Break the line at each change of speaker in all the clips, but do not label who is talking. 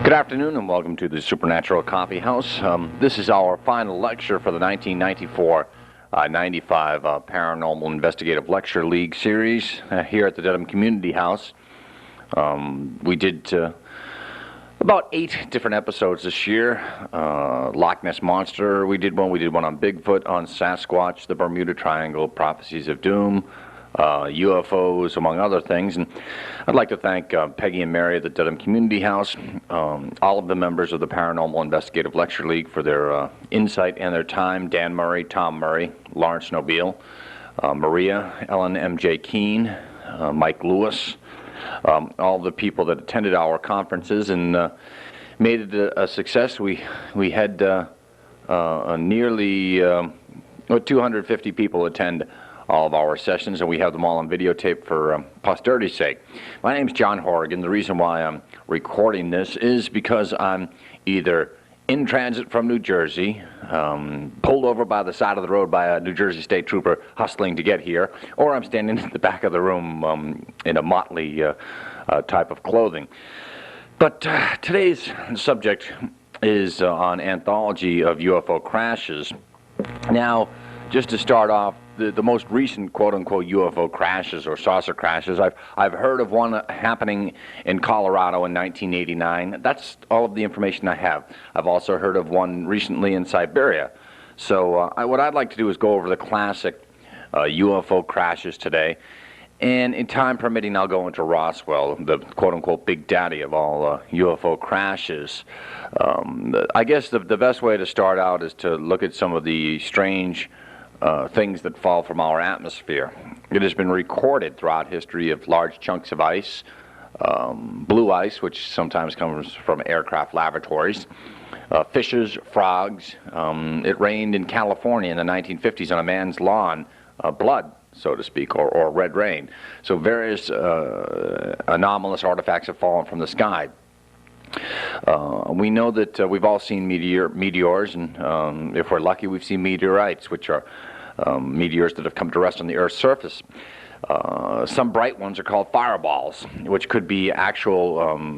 Good afternoon and welcome to the Supernatural Coffeehouse. This is our final lecture for the 1994-95 Paranormal Investigative Lecture League series here at the Dedham Community House. We did about 8 different episodes this year. Loch Ness Monster, we did one on Bigfoot, on Sasquatch, the Bermuda Triangle, Prophecies of Doom, UFOs, among other things. And I'd like to thank Peggy and Mary at the Dedham Community House, all of the members of the Paranormal Investigative Lecture League for their insight and their time, Dan Murray, Tom Murray, Lawrence Nobile, Maria, Ellen M.J. Keene, Mike Lewis, all the people that attended our conferences and made it a success. We had nearly 250 people attend all of our sessions, and we have them all on videotape for posterity's sake. My name's John Horrigan. The reason why I'm recording this is because I'm either in transit from New Jersey, pulled over by the side of the road by a New Jersey state trooper hustling to get here, or I'm standing in the back of the room in a motley type of clothing. But today's subject is on Anthology of UFO crashes. Now, just to start off, the most recent quote-unquote UFO crashes or saucer crashes, I've heard of one happening in Colorado in 1989. That's all of the information I have. I've also heard of one recently in Siberia. So what I'd like to do is go over the classic UFO crashes today. And in time permitting, I'll go into Roswell, the quote-unquote big daddy of all UFO crashes. I guess the best way to start out is to look at some of the strange things that fall from our atmosphere. It has been recorded throughout history of large chunks of ice, blue ice, which sometimes comes from aircraft lavatories, fishes, frogs. It rained in California in the 1950s on a man's lawn, blood, so to speak, or red rain. So various anomalous artifacts have fallen from the sky. We know that we've all seen meteors, and if we're lucky, we've seen meteorites, which are meteors that have come to rest on the Earth's surface. Some bright ones are called fireballs, which could be actual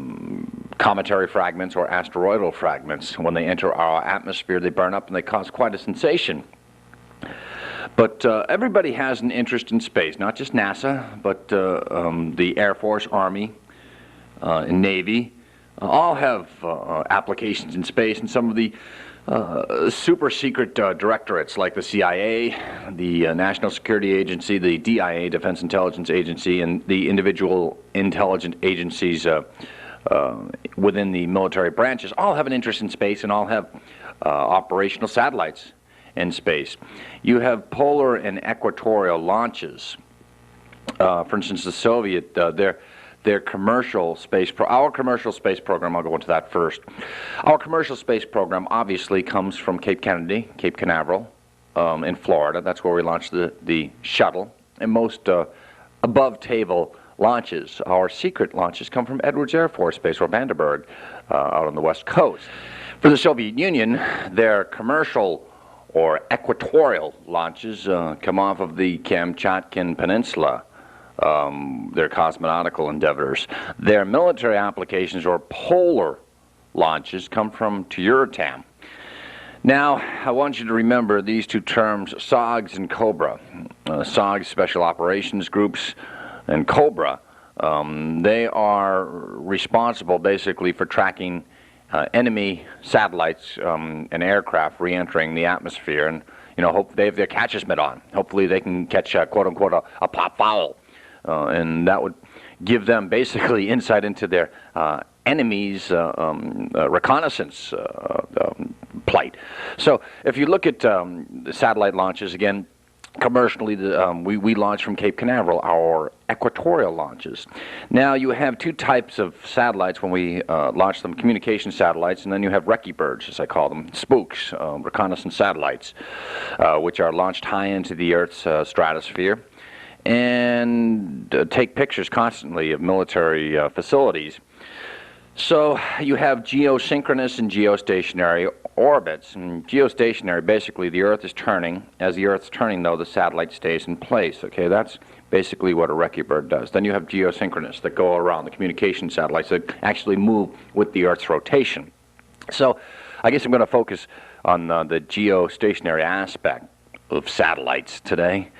cometary fragments or asteroidal fragments. When they enter our atmosphere, they burn up and they cause quite a sensation. But everybody has an interest in space, not just NASA, but the Air Force, Army, and Navy. All have applications in space, and some of the super secret directorates like the CIA, the National Security Agency, the DIA, Defense Intelligence Agency, and the individual intelligence agencies within the military branches all have an interest in space and all have operational satellites in space. You have polar and equatorial launches. For instance, the Soviet, their commercial space, our commercial space program, I'll go into that first. Our commercial space program obviously comes from Cape Kennedy, Cape Canaveral, in Florida. That's where we launched the shuttle. And most above-table launches, our secret launches, come from Edwards Air Force Base, or Vandenberg, out on the West Coast. For the Soviet Union, their commercial or equatorial launches come off of the Kamchatkan Peninsula. Their cosmonautical endeavors. Their military applications or polar launches come from Tuyurtam. Now, I want you to remember these two terms, SOGs and COBRA. SOGs, Special Operations Groups, and COBRA. They are responsible basically for tracking enemy satellites and aircraft re-entering the atmosphere, and hope they have their catcher's mitt on. Hopefully they can catch quote-unquote a pop foul. And that would give them basically insight into their enemy's reconnaissance plight. So if you look at the satellite launches, again, commercially, we launch from Cape Canaveral, our equatorial launches. Now, you have two types of satellites when we launch them, communication satellites, and then you have Recky birds, as I call them, spooks, reconnaissance satellites, which are launched high into the Earth's stratosphere, and take pictures constantly of military facilities. So you have geosynchronous and geostationary orbits. And geostationary, basically the Earth is turning. As the Earth's turning, though, the satellite stays in place. Okay, that's basically what a Recky bird does. Then you have geosynchronous that go around, the communication satellites that actually move with the Earth's rotation. So I guess I'm going to focus on the geostationary aspect of satellites today.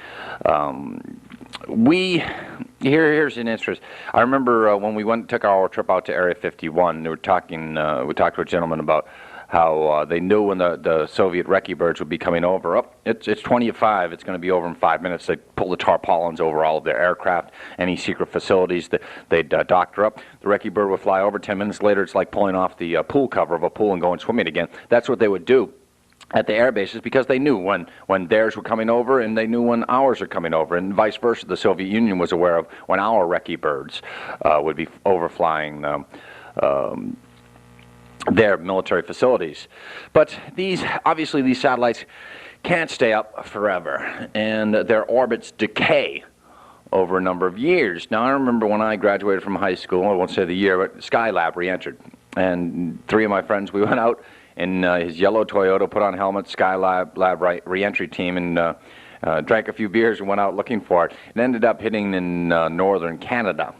Here's an interest. I remember when we took our trip out to Area 51, we talked to a gentleman about how they knew when the Soviet Recky birds would be coming over. Oh, it's 20:05. It's going to be over in 5 minutes. They pull the tarpaulins over all of their aircraft, any secret facilities that they'd doctor up. The Recky bird would fly over. 10 minutes later, it's like pulling off the pool cover of a pool and going swimming again. That's what they would do at the air bases, because they knew when theirs were coming over, and they knew when ours are coming over, and vice versa. The Soviet Union was aware of when our Recky birds would be overflying their military facilities. But obviously these satellites can't stay up forever, and their orbits decay over a number of years. Now, I remember when I graduated from high school, I won't say the year, but Skylab re-entered, and 3 of my friends, we went out in his yellow Toyota, put on helmets, Skylab re-entry team, and drank a few beers and went out looking for it, and ended up hitting in northern Canada.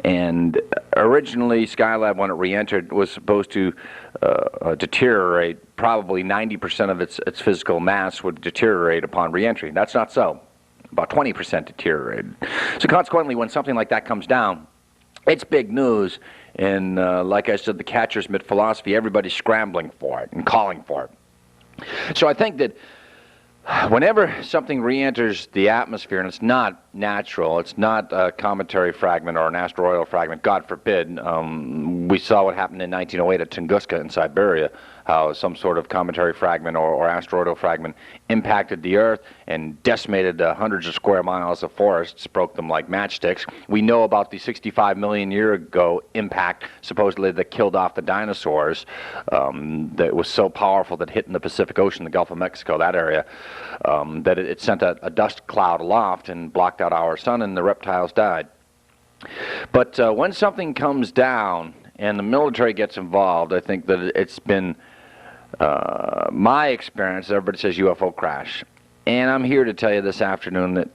And originally, Skylab, when it re-entered, was supposed to deteriorate. Probably 90% of its physical mass would deteriorate upon re-entry. That's not so. About 20% deteriorated. So consequently, when something like that comes down, it's big news. And like I said, the catcher's mitt philosophy, everybody's scrambling for it and calling for it. So I think that whenever something re-enters the atmosphere, and it's not natural, it's not a cometary fragment or an asteroidal fragment, God forbid. We saw what happened in 1908 at Tunguska in Siberia, how some sort of cometary fragment or asteroidal fragment impacted the Earth and decimated hundreds of square miles of forests, broke them like matchsticks. We know about the 65 million year ago impact, supposedly, that killed off the dinosaurs, that was so powerful that hit in the Pacific Ocean, the Gulf of Mexico, that area, that it sent a dust cloud aloft and blocked out our sun, and the reptiles died. But when something comes down and the military gets involved, I think that it's been my experience, everybody says UFO crash. And I'm here to tell you this afternoon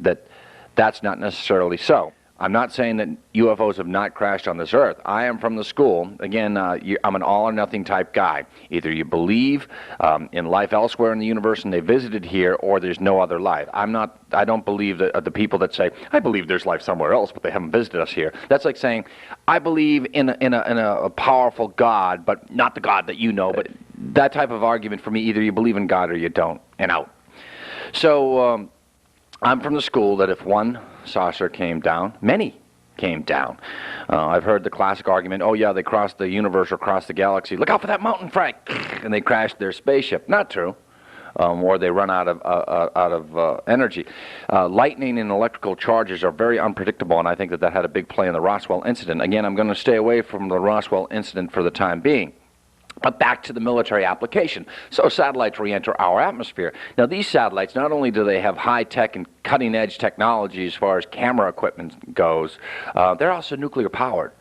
that's not necessarily so. I'm not saying that UFOs have not crashed on this Earth. I am from the school. Again, I'm an all-or-nothing type guy. Either you believe in life elsewhere in the universe and they visited here, or there's no other life. I don't believe that the people that say, I believe there's life somewhere else, but they haven't visited us here. That's like saying, I believe in a powerful God, but not the God that you know. But that type of argument for me, either you believe in God or you don't, and out. So I'm from the school that if one saucer came down, many came down. I've heard the classic argument, oh yeah, they crossed the universe or crossed the galaxy. Look out for that mountain, Frank! And they crashed their spaceship. Not true. Or they run out of energy. Lightning and electrical charges are very unpredictable, and I think that had a big play in the Roswell incident. Again, I'm going to stay away from the Roswell incident for the time being. But back to the military application. So satellites re-enter our atmosphere. Now these satellites, not only do they have high-tech and cutting-edge technology as far as camera equipment goes, they're also nuclear powered.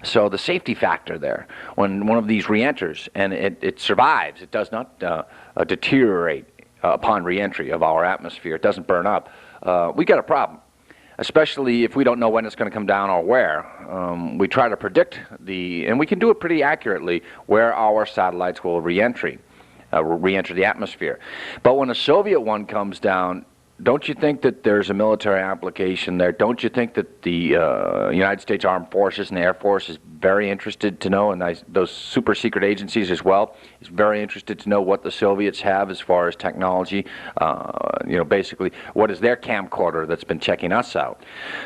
So the safety factor there, when one of these re-enters and it survives, it does not deteriorate upon re-entry of our atmosphere, it doesn't burn up, we got a problem. Especially if we don't know when it's going to come down or where. We try to predict and we can do it pretty accurately, where our satellites will re-enter the atmosphere. But when a Soviet one comes down, don't you think that there's a military application there? Don't you think that the United States Armed Forces and the Air Force is very interested to know, and those super secret agencies as well, is very interested to know what the Soviets have as far as technology, basically what is their camcorder that's been checking us out.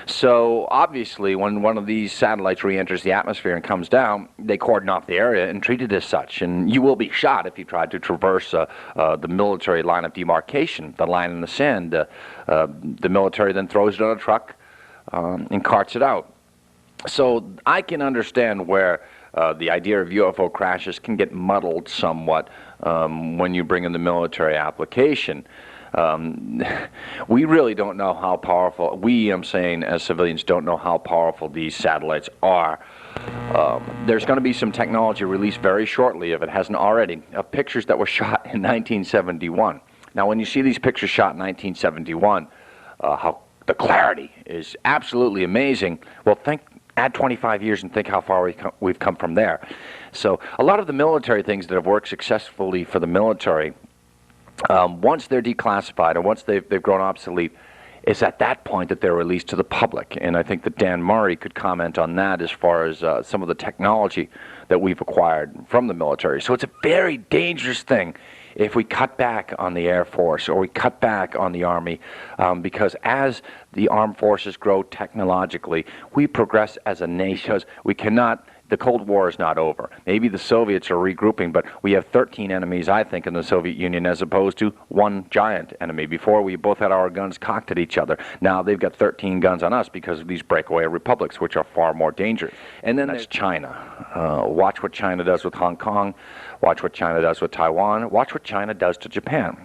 So obviously when one of these satellites re-enters the atmosphere and comes down, they cordon off the area and treat it as such, and you will be shot if you try to traverse the military line of demarcation, the line in the sand. The military then throws it on a truck and carts it out. So I can understand where the idea of UFO crashes can get muddled somewhat when you bring in the military application. We really don't know how powerful, I'm saying as civilians, don't know how powerful these satellites are. There's going to be some technology released very shortly, if it hasn't already, of pictures that were shot in 1971. Now, when you see these pictures shot in 1971, how the clarity is absolutely amazing. Well, add 25 years and think how far we've come from there. So a lot of the military things that have worked successfully for the military, once they're declassified and once they've grown obsolete, it's at that point that they're released to the public. And I think that Dan Murray could comment on that as far as some of the technology that we've acquired from the military. So it's a very dangerous thing if we cut back on the Air Force or we cut back on the Army, because as the armed forces grow technologically, we progress as a nation. We cannot. The Cold War is not over. Maybe the Soviets are regrouping, but we have 13 enemies, I think, in the Soviet Union as opposed to one giant enemy. Before, we both had our guns cocked at each other. Now they've got 13 guns on us because of these breakaway republics, which are far more dangerous. And then there's China. Watch what China does with Hong Kong. Watch what China does with Taiwan. Watch what China does to Japan.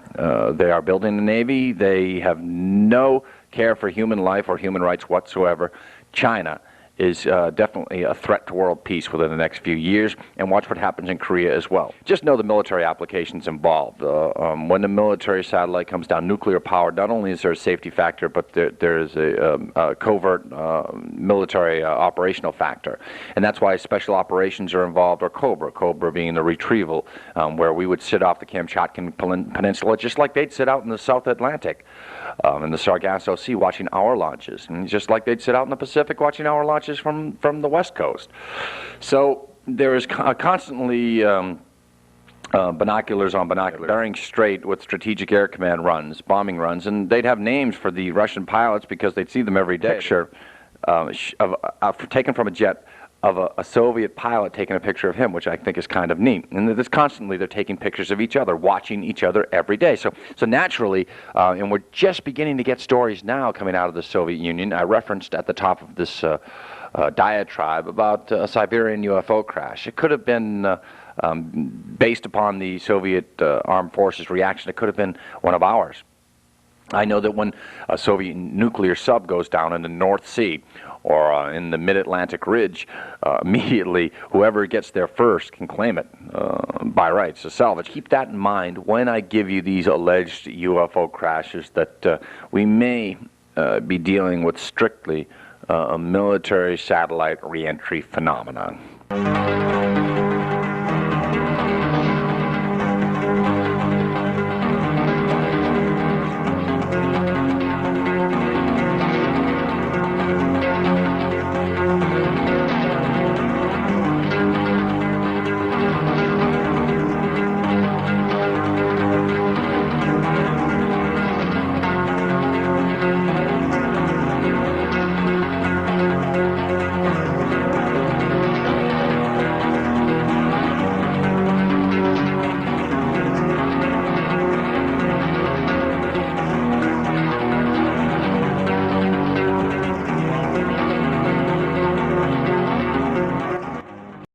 They are building a navy. They have no care for human life or human rights whatsoever. China is definitely a threat to world peace within the next few years, and watch what happens in Korea as well. Just know the military applications involved. When the military satellite comes down nuclear powered, not only is there a safety factor, but there's a covert military operational factor. And that's why special operations are involved, or Cobra being the retrieval, where we would sit off the Kamchatkan Peninsula just like they'd sit out in the South Atlantic, in the Sargasso Sea watching our launches, and just like they'd sit out in the Pacific watching our launches from the West Coast. So there is constantly binoculars on binoculars. Bering Strait with Strategic Air Command runs, bombing runs, and they'd have names for the Russian pilots because they'd see them every day. Picture taken from a jet of a Soviet pilot taking a picture of him, which I think is kind of neat. And this constantly they're taking pictures of each other, watching each other every day. So naturally, and we're just beginning to get stories now coming out of the Soviet Union. I referenced at the top of this diatribe about a Siberian UFO crash. It could have been based upon the Soviet armed forces reaction. It could have been one of ours. I know that when a Soviet nuclear sub goes down in the North Sea or in the mid-Atlantic ridge, immediately whoever gets there first can claim it by rights to salvage. Keep that in mind when I give you these alleged UFO crashes, that we may be dealing with strictly a military satellite reentry phenomenon.